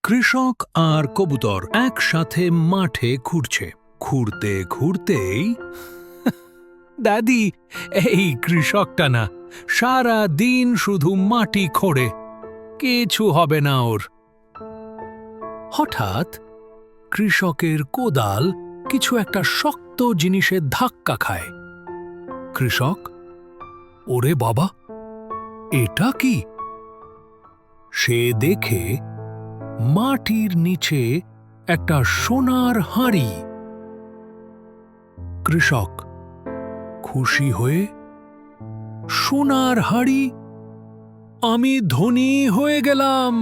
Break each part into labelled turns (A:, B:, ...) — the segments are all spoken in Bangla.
A: কৃষক আর কবুতর একসাথে মাঠে ঘুরছে। ঘুরতে ঘুরতেই দাদি, এই কৃষকটা না সারা দিন শুধু মাটি খোঁড়ে, কিছু হবে না ওর। হঠাৎ কৃষকের কোদাল কিছু একটা শক্ত জিনিসে ধাক্কা খায়। কৃষক, ওরে বাবা, এটা কি? সে দেখে মাটির নিচে একটা সোনার হাঁড়ি। কৃষক খুশি হয়ে, সোনার হাঁড়ি, আমি ধনী হয়ে গেলাম।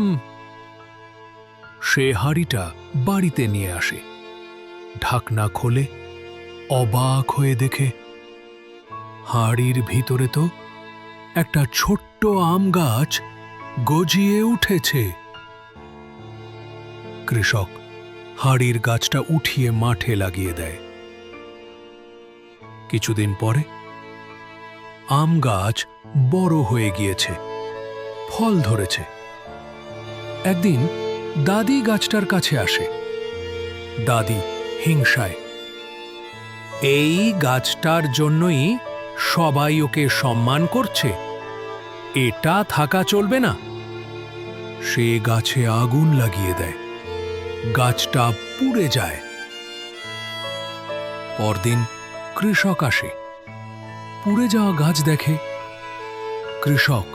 A: সে হাঁড়িটা বাড়িতে নিয়ে আসে, ঢাকনা খোলে, অবাক হয়ে দেখে হাঁড়ির ভিতরে তো একটা ছোট্ট আম গাছ গজিয়ে উঠেছে। কৃষক হাঁড়ির গাছটা উঠিয়ে মাঠে লাগিয়ে দেয়। কিছুদিন পরে আম গাছ বড় হয়ে গিয়েছে, ফল ধরেছে। একদিন দাদি গাছটার কাছে আসে। দাদি হিংসায়, এই গাছটার জন্যই সবাই ওকে সম্মান করছে, এটা থাকা চলবে না। সে গাছে আগুন লাগিয়ে দেয়, গাছটা পুড়ে যায়। পরদিন কৃষক আসে, পুড়ে যাওয়া গাছ দেখে। কৃষক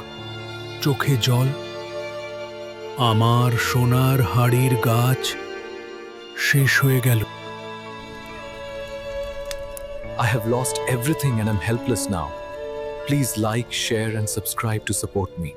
A: চোখে জল, আমার সোনার হাঁড়ির গাছ শেষ হয়ে গেল।
B: I have lost everything and I'm helpless now. Please like, share and subscribe to support me.